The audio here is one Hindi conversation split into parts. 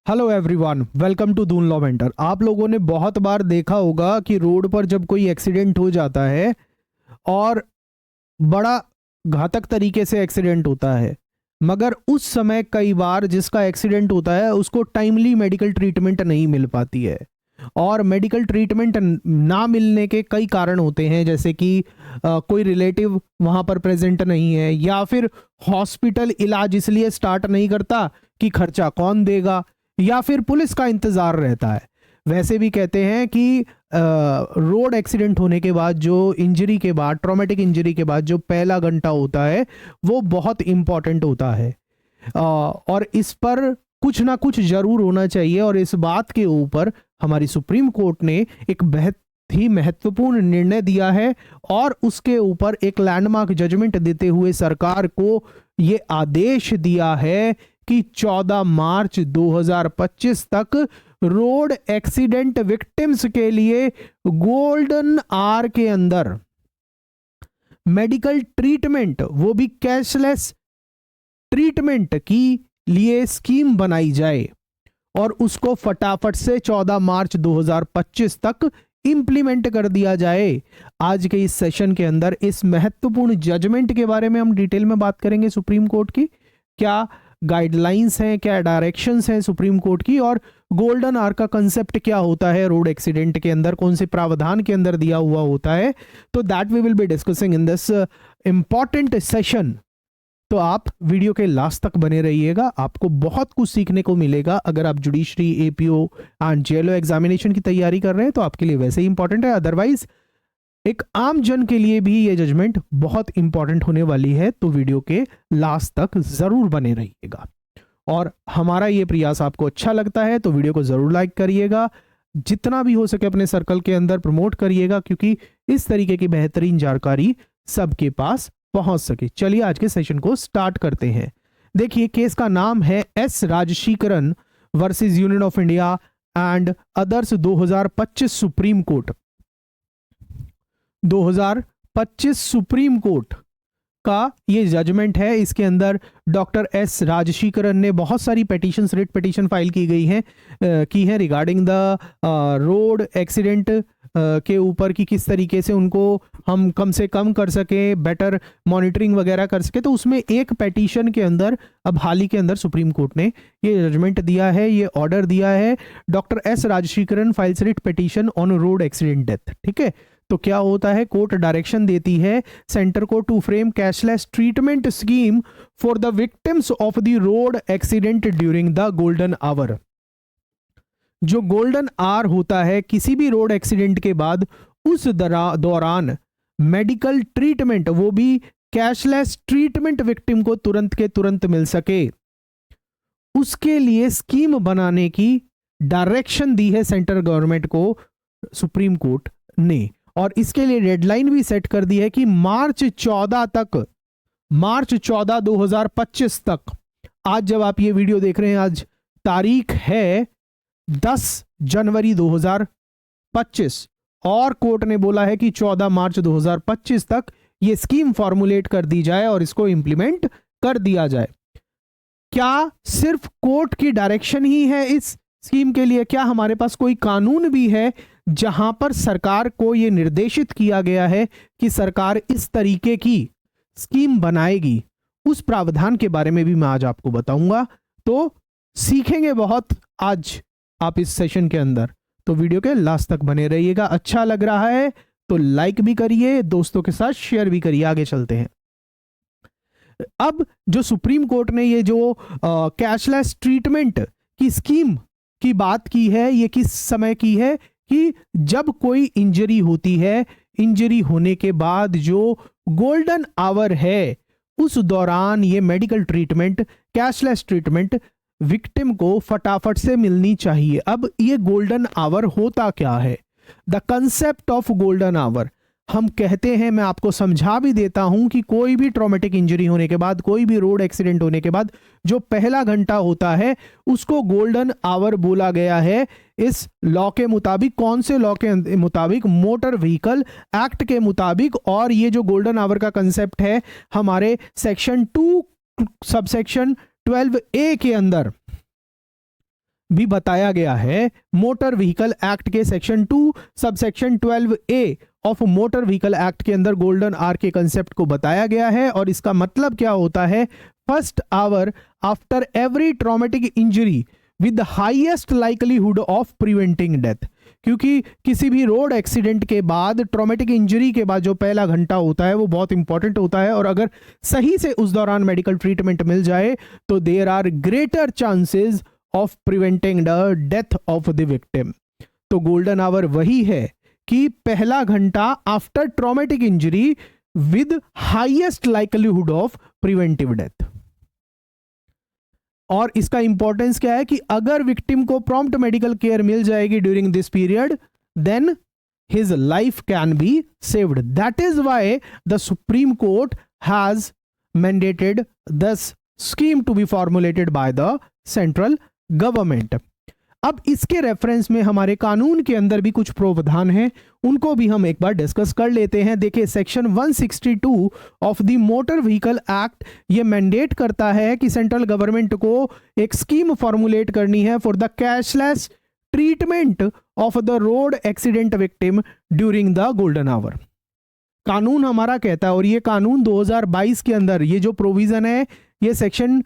Hello everyone, welcome to Doon law mentor. आप लोगों ने बहुत बार देखा होगा कि रोड पर जब कोई एक्सीडेंट हो जाता है और बड़ा घातक तरीके से एक्सीडेंट होता है, मगर उस समय कई बार जिसका एक्सीडेंट होता है उसको टाइमली मेडिकल ट्रीटमेंट नहीं मिल पाती है। और मेडिकल ट्रीटमेंट ना मिलने के कई कारण होते हैं, जैसे कि कोई रिलेटिव वहाँ पर प्रेजेंट नहीं है, या फिर हॉस्पिटल इलाज इसलिए स्टार्ट नहीं करता कि खर्चा कौन देगा, या फिर पुलिस का इंतज़ार रहता है। वैसे भी कहते हैं कि रोड एक्सीडेंट होने के बाद, जो इंजरी के बाद, ट्रॉमेटिक इंजरी के बाद जो पहला घंटा होता है वो बहुत इम्पॉर्टेंट होता है। और इस पर कुछ ना कुछ जरूर होना चाहिए। और इस बात के ऊपर हमारी सुप्रीम कोर्ट ने एक बहुत ही महत्वपूर्ण निर्णय दिया है और उसके ऊपर एक लैंडमार्क जजमेंट देते हुए सरकार को ये आदेश दिया है कि 14 मार्च 2025 तक रोड एक्सीडेंट विक्टिम्स के लिए गोल्डन आवर के अंदर मेडिकल ट्रीटमेंट, वो भी कैशलेस ट्रीटमेंट की लिए स्कीम बनाई जाए और उसको फटाफट से 14 मार्च 2025 तक इंप्लीमेंट कर दिया जाए। आज के इस सेशन के अंदर इस महत्वपूर्ण जजमेंट के बारे में हम डिटेल में बात करेंगे। सुप्रीम कोर्ट की क्या गाइडलाइंस हैं, क्या डायरेक्शंस हैं सुप्रीम कोर्ट की, और गोल्डन आवर का कंसेप्ट क्या होता है रोड एक्सीडेंट के अंदर, कौन से प्रावधान के अंदर दिया हुआ होता है। तो that we will be discussing in this important session. तो आप वीडियो के लास्ट तक बने रहिएगा, आपको बहुत कुछ सीखने को मिलेगा। अगर आप judiciary, APO and JLO examination की तैयारी कर रहे हैं तो आपके लिए वैसे ही इंपॉर्टेंट है, अदरवाइज एक आम जन के लिए भी ये जजमेंट बहुत इंपॉर्टेंट होने वाली है। तो वीडियो के लास्ट तक जरूर बने रहिएगा। और हमारा ये प्रयास आपको अच्छा लगता है तो वीडियो को जरूर लाइक करिएगा, जितना भी हो सके अपने सर्कल के अंदर प्रमोट करिएगा, क्योंकि इस तरीके की बेहतरीन जानकारी सबके पास पहुंच सके। चलिए आज के सेशन को स्टार्ट करते हैं। देखिए, केस का नाम है S Rajasekaran versus Union of India and others 2025 Supreme Court. 2025 Supreme Court का ये जजमेंट है। इसके अंदर डॉक्टर एस राजशीकरन ने बहुत सारी पेटिशंस, रिट पेटिशन फाइल की हैं रिगार्डिंग द रोड एक्सीडेंट के ऊपर, कि किस तरीके से उनको हम कम से कम कर सके, बेटर मॉनिटरिंग वगैरह कर सके। तो उसमें एक पेटिशन के अंदर अब हाल ही के अंदर सुप्रीम कोर्ट ने ये जजमेंट दिया है, ये ऑर्डर दिया है। Doctor S Rajasekaran files writ petition on road accident death. ठीक है, तो क्या होता है, कोर्ट डायरेक्शन देती है सेंटर को to frame cashless treatment scheme for the victims of the road accident during the golden hour. जो गोल्डन आवर होता है किसी भी रोड एक्सीडेंट के बाद, उस दौरान मेडिकल ट्रीटमेंट, वो भी कैशलेस ट्रीटमेंट विक्टिम को तुरंत के तुरंत मिल सके, उसके लिए स्कीम बनाने की डायरेक्शन दी है सेंट्रल गवर्नमेंट को सुप्रीम कोर्ट ने। और इसके लिए डेडलाइन भी सेट कर दी है कि मार्च 14 2025 तक। आज जब आप ये वीडियो देख रहे हैं, आज तारीख है 10 जनवरी 2025 और कोर्ट ने बोला है कि 14 मार्च 2025 तक ये स्कीम फॉर्मुलेट कर दी जाए और इसको इंप्लीमेंट कर दिया जाए। क्या सिर्फ कोर्ट की डायरेक्शन ही है इस स्कीम के लिए? क्या हमारे पास कोई कानून भी है जहां पर सरकार को यह निर्देशित किया गया है कि सरकार इस तरीके की स्कीम बनाएगी? उस प्रावधान के बारे में भी मैं आज आपको बताऊंगा। तो सीखेंगे बहुत आज आप इस सेशन के अंदर, तो वीडियो के लास्ट तक बने रहिएगा। अच्छा लग रहा है तो लाइक भी करिए, दोस्तों के साथ शेयर भी करिए। आगे चलते हैं। अब जो सुप्रीम कोर्ट ने ये जो कैशलेस ट्रीटमेंट की स्कीम की बात की है, ये किस समय की है कि जब कोई इंजरी होती है, इंजरी होने के बाद जो गोल्डन आवर है उस दौरान ये medical treatment, cashless treatment victim को फटाफट से मिलनी चाहिए। अब ये गोल्डन आवर होता क्या है? The concept of golden hour हम कहते हैं, मैं आपको समझा भी देता हूं कि कोई भी ट्रॉमेटिक इंजरी होने के बाद, कोई भी रोड एक्सीडेंट होने के बाद जो पहला घंटा होता है उसको गोल्डन आवर बोला गया है इस लॉ के मुताबिक। कौन से लॉ के मुताबिक? मोटर व्हीकल एक्ट के मुताबिक। और ये जो गोल्डन आवर का कंसेप्ट है हमारे सेक्शन 2 सबसेक्शन 12A के अंदर भी बताया गया है मोटर व्हीकल एक्ट के section 2 subsection 12A of motor vehicle act के अंदर गोल्डन आवर के कंसेप्ट को बताया गया है। और इसका मतलब क्या होता है, first hour after every traumatic injury with the highest likelihood of preventing death. क्योंकि किसी भी रोड एक्सीडेंट के बाद, ट्रॉमेटिक इंजरी के बाद जो पहला घंटा होता है वो बहुत इंपॉर्टेंट होता है, और अगर सही से उस दौरान मेडिकल ट्रीटमेंट मिल जाए तो there are greater chances of preventing the death of the victim. तो गोल्डन आवर वही है कि पहला घंटा after traumatic injury with highest likelihood of preventive death. और इसका इंपॉर्टेंस क्या है कि अगर विक्टिम को प्रॉम्प्ट मेडिकल केयर मिल जाएगी during this period, then his life can be saved. That is why the Supreme Court has mandated this scheme to be formulated by the central government. अब इसके रेफरेंस में हमारे कानून के अंदर भी कुछ प्रावधान हैं, उनको भी हम एक बार डिस्कस कर लेते हैं। देखिए, section 162 of the motor vehicle act ये मैंडेट करता है कि सेंट्रल गवर्नमेंट को एक स्कीम फॉर्मुलेट करनी है for the cashless treatment of the road accident victim during the golden our. कानून हमारा कहता है, और ये कानून 2022 के अंदर ये जो प्रोविजन है ये सेक्शन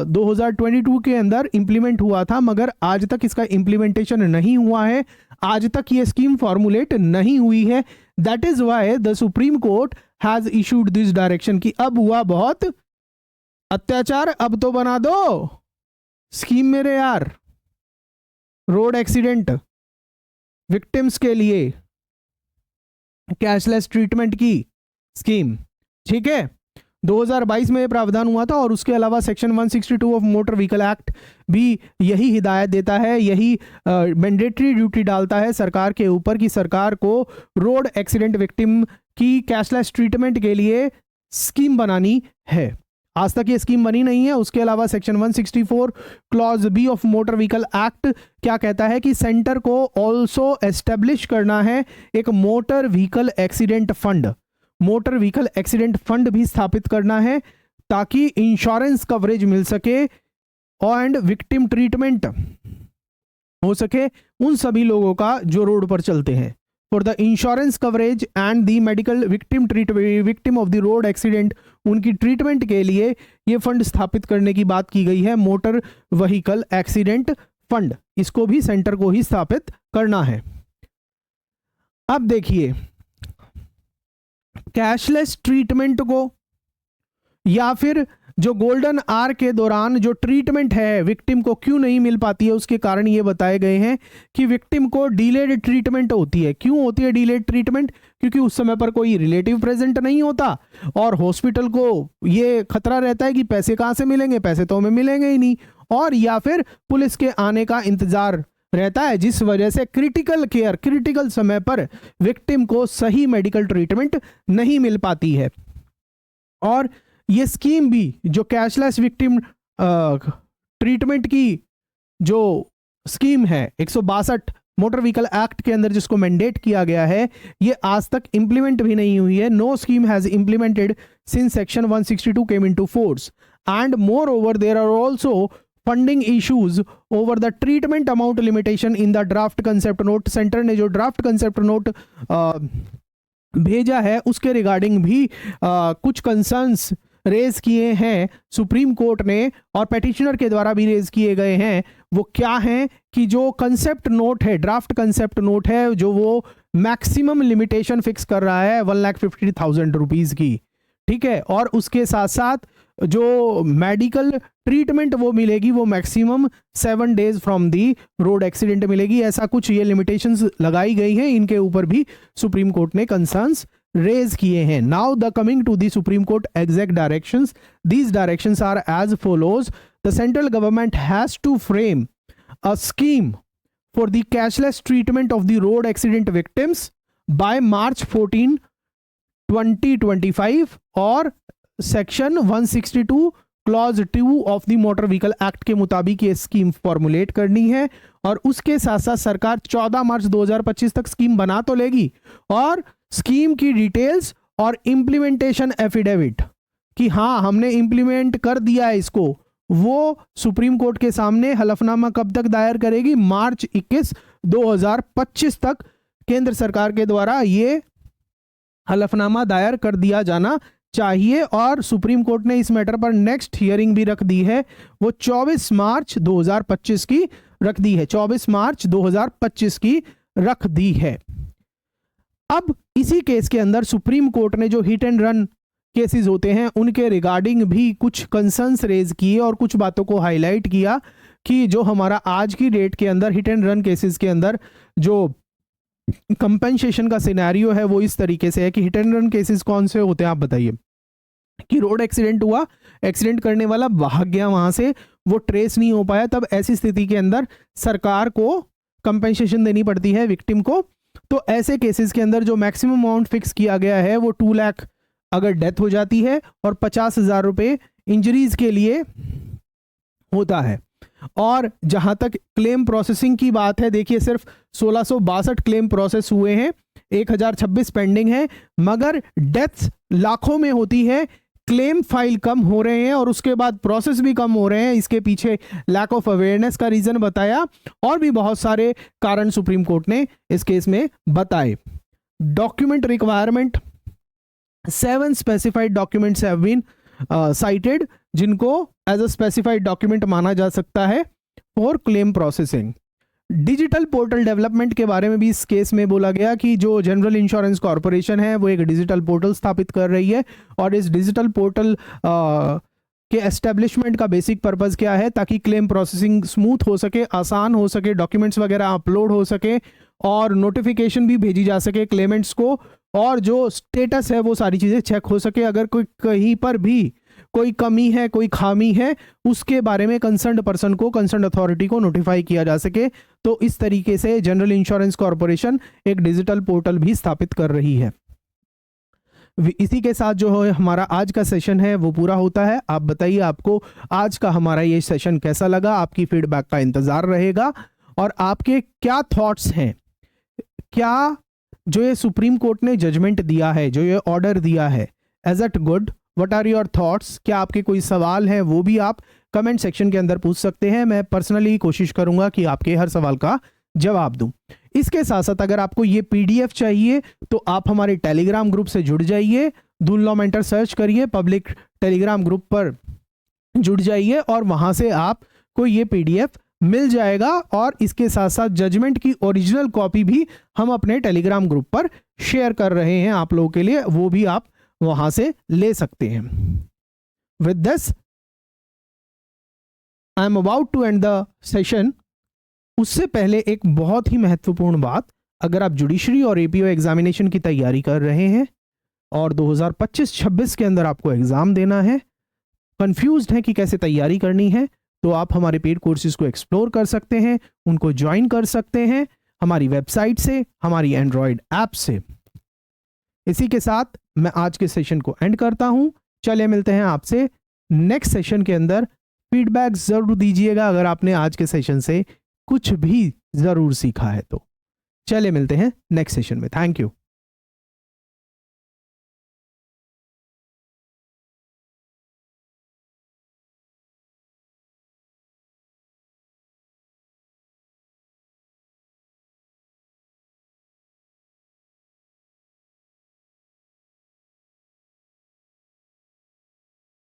2022 के अंदर इंप्लीमेंट हुआ था, मगर आज तक इसका इंप्लीमेंटेशन नहीं हुआ है, आज तक ये स्कीम फॉर्मुलेट नहीं हुई है। That is why the Supreme Court has issued this direction कि अब हुआ बहुत अत्याचार, अब तो बना दो स्कीम मेरे यार, रोड एक्सीडेंट विक्टिम्स के लिए कैशलेस ट्रीटमेंट की स्कीम। ठीक है, 2022 में यह प्रावधान हुआ था, और उसके अलावा section 162 of motor vehicle act भी यही हिदायत देता है, यही मैंडेटरी ड्यूटी डालता है सरकार के ऊपर कि सरकार को रोड एक्सीडेंट विक्टिम की कैशलेस ट्रीटमेंट के लिए स्कीम बनानी है। आज तक ये स्कीम बनी नहीं है। उसके अलावा section 164 clause B of motor vehicle act क्या कहता है कि सेंटर को ऑल्सो एस्टेब्लिश करना है एक motor vehicle accident fund, motor vehicle accident fund भी स्थापित करना है ताकि इंश्योरेंस कवरेज मिल सके एंड विक्टिम ट्रीटमेंट हो सके उन सभी लोगों का जो रोड पर चलते हैं। For the insurance coverage and the medical victim of the road accident, उनकी ट्रीटमेंट के लिए ये फंड स्थापित करने की बात की गई है, मोटर व्हीकल एक्सीडेंट फंड। इसको भी सेंटर को ही स्थापित करना है। अब देखिए, कैशलेस ट्रीटमेंट को या फिर जो गोल्डन आवर के दौरान जो ट्रीटमेंट है विक्टिम को क्यों नहीं मिल पाती है, उसके कारण ये बताए गए हैं कि विक्टिम को डिलेड ट्रीटमेंट होती है। क्यों होती है डिलेड ट्रीटमेंट? क्योंकि उस समय पर कोई रिलेटिव प्रेजेंट नहीं होता और हॉस्पिटल को ये खतरा रहता है कि पैसे कहाँ से मिलेंगे, पैसे तो हमें मिलेंगे ही नहीं, और या फिर पुलिस के आने का इंतजार रहता है, जिस वजह से क्रिटिकल केयर, क्रिटिकल समय पर विक्टिम को सही मेडिकल ट्रीटमेंट नहीं मिल पाती है। और ये स्कीम भी जो कैशलेस विक्टिम ट्रीटमेंट की जो स्कीम है 162 मोटर व्हीकल एक्ट के अंदर जिसको मैंडेट किया गया है, ये आज तक इंप्लीमेंट भी नहीं हुई है। No scheme has implemented since section 162 came into force and more over there are also funding issues over the treatment amount limitation in the draft concept note. Centre ने जो ड्राफ्ट कंसेप्ट नोट भेजा है उसके रिगार्डिंग भी कुछ कंसर्न्स रेज किए हैं सुप्रीम कोर्ट ने, और पेटिशनर के द्वारा भी रेज किए गए हैं। वो क्या हैं कि जो कंसेप्ट नोट है, ड्राफ्ट कंसेप्ट नोट है, जो वो मैक्सिमम लिमिटेशन फिक्स कर रहा है 1,50,000 रुपीज की। ठीक है, और उसके साथ साथ जो मेडिकल ट्रीटमेंट वो मिलेगी वो maximum 7 days from the road accident मिलेगी। ऐसा कुछ ये लिमिटेशंस लगाई गई हैं, इनके ऊपर भी सुप्रीम कोर्ट ने कंसर्न्स रेज किए हैं। Now the coming to the Supreme Court exact directions, these directions are as follows. The central government has to frame a scheme for the cashless treatment of the road accident victims by March 14, 2025 और section 162 clause 2 of the motor vehicle act के मुताबिक ये स्कीम फॉर्मुलेट करनी है। और उसके साथ साथ सरकार 14 मार्च 2025 तक स्कीम बना तो लेगी, और स्कीम की डिटेल्स और इंप्लीमेंटेशन एफिडेविट कि हाँ हमने इंप्लीमेंट कर दिया है इसको, वो सुप्रीम कोर्ट के सामने हलफनामा कब तक दायर करेगी? मार्च 21, 2025 तक केंद्र सरकार के द्वारा ये हलफनामा दायर कर दिया जाना चाहिए। और सुप्रीम कोर्ट ने इस मैटर पर नेक्स्ट हियरिंग भी रख दी है, वो 24 मार्च 2025 की रख दी है, 24 मार्च 2025 की रख दी है। अब इसी केस के अंदर सुप्रीम कोर्ट ने जो हिट एंड रन केसेस होते हैं उनके रिगार्डिंग भी कुछ कंसर्न्स रेज किए और कुछ बातों को हाईलाइट किया कि जो हमारा आज की डेट के अंदर हिट एंड रन केसेस के अंदर जो कंपेंसेशन का सिनेरियो है वो इस तरीके से है कि हिट एंड रन केसेस कौन से होते हैं आप बताइए? कि रोड एक्सीडेंट हुआ, एक्सीडेंट करने वाला भाग गया वहां से, वो ट्रेस नहीं हो पाया, तब ऐसी स्थिति के अंदर सरकार को कंपेंसेशन देनी पड़ती है विक्टिम को। तो ऐसे केसेस के अंदर जो मैक्सिमम अमाउंट फिक्स किया गया है वो 2 लाख अगर डेथ हो जाती है और 50,000 रुपए इंजरीज के लिए होता है। और जहां तक क्लेम प्रोसेसिंग की बात है, देखिए सिर्फ 1662 क्लेम प्रोसेस हुए हैं, 1026 पेंडिंग है, मगर डेथ्स लाखों में होती है, क्लेम फाइल कम हो रहे हैं और उसके बाद प्रोसेस भी कम हो रहे हैं। इसके पीछे लैक ऑफ अवेयरनेस का रीजन बताया और भी बहुत सारे कारण सुप्रीम कोर्ट ने इस केस में बताए। Document requirement, 7 specified documents have been cited जिनको एज अ स्पेसिफाइड डॉक्यूमेंट माना जा सकता है for claim processing. Digital portal development के बारे में भी इस केस में बोला गया कि जो जनरल इंश्योरेंस कॉर्पोरेशन है वो एक डिजिटल पोर्टल स्थापित कर रही है और इस डिजिटल पोर्टल के एस्टेब्लिशमेंट का बेसिक पर्पस क्या है? ताकि क्लेम प्रोसेसिंग स्मूथ हो सके, आसान हो सके, डॉक्यूमेंट्स वगैरह अपलोड हो सके और नोटिफिकेशन भी भेजी जा सके क्लेमेंट्स को, और जो स्टेटस है वो सारी चीज़ें चेक हो सके। अगर कोई कहीं पर भी कोई कमी है, कोई खामी है, उसके बारे में कंसर्न्ड पर्सन को, कंसर्न्ड अथॉरिटी को नोटिफाई किया जा सके। तो इस तरीके से जनरल इंश्योरेंस कॉर्पोरेशन एक डिजिटल पोर्टल भी स्थापित कर रही है। इसी के साथ जो है हमारा आज का सेशन है वो पूरा होता है। आप बताइए आपको आज का हमारा ये सेशन कैसा लगा? आपकी फीडबैक का इंतजार रहेगा और आपके क्या थॉट्स हैं, क्या जो ये सुप्रीम कोर्ट ने जजमेंट दिया है, जो ये ऑर्डर दिया है, is it good? What are your thoughts? क्या आपके कोई सवाल हैं वो भी आप कमेंट सेक्शन के अंदर पूछ सकते हैं। मैं पर्सनली कोशिश करूंगा कि आपके हर सवाल का जवाब दूं। इसके साथ साथ अगर आपको ये पीडीएफ चाहिए तो आप हमारे टेलीग्राम ग्रुप से जुड़ जाइए, दून लॉ मेंटर सर्च करिए, पब्लिक टेलीग्राम ग्रुप पर जुड़ जाइए और वहां से आपको ये पीडीएफ मिल जाएगा। और इसके साथ साथ जजमेंट की ओरिजिनल कॉपी भी हम अपने टेलीग्राम ग्रुप पर शेयर कर रहे हैं आप लोगों के लिए, वो भी आप वहां से ले सकते हैं। With this I am about to end the session. उससे पहले एक बहुत ही महत्वपूर्ण बात, अगर आप जुडिशरी और एपीओ एग्जामिनेशन की तैयारी कर रहे हैं और 2025-26 के अंदर आपको एग्जाम देना है, कंफ्यूज्ड हैं कि कैसे तैयारी करनी है, तो आप हमारे पेड कोर्सेज को एक्सप्लोर कर सकते हैं, उनको ज्वाइन कर सकते हैं हमारी वेबसाइट से, हमारी एंड्रॉयड ऐप से। इसी के साथ मैं आज के सेशन को एंड करता हूं। चलिए मिलते हैं आपसे नेक्स्ट सेशन के अंदर। फीडबैक जरूर दीजिएगा अगर आपने आज के सेशन से कुछ भी जरूर सीखा है तो। चलिए मिलते हैं नेक्स्ट सेशन में। Thank you.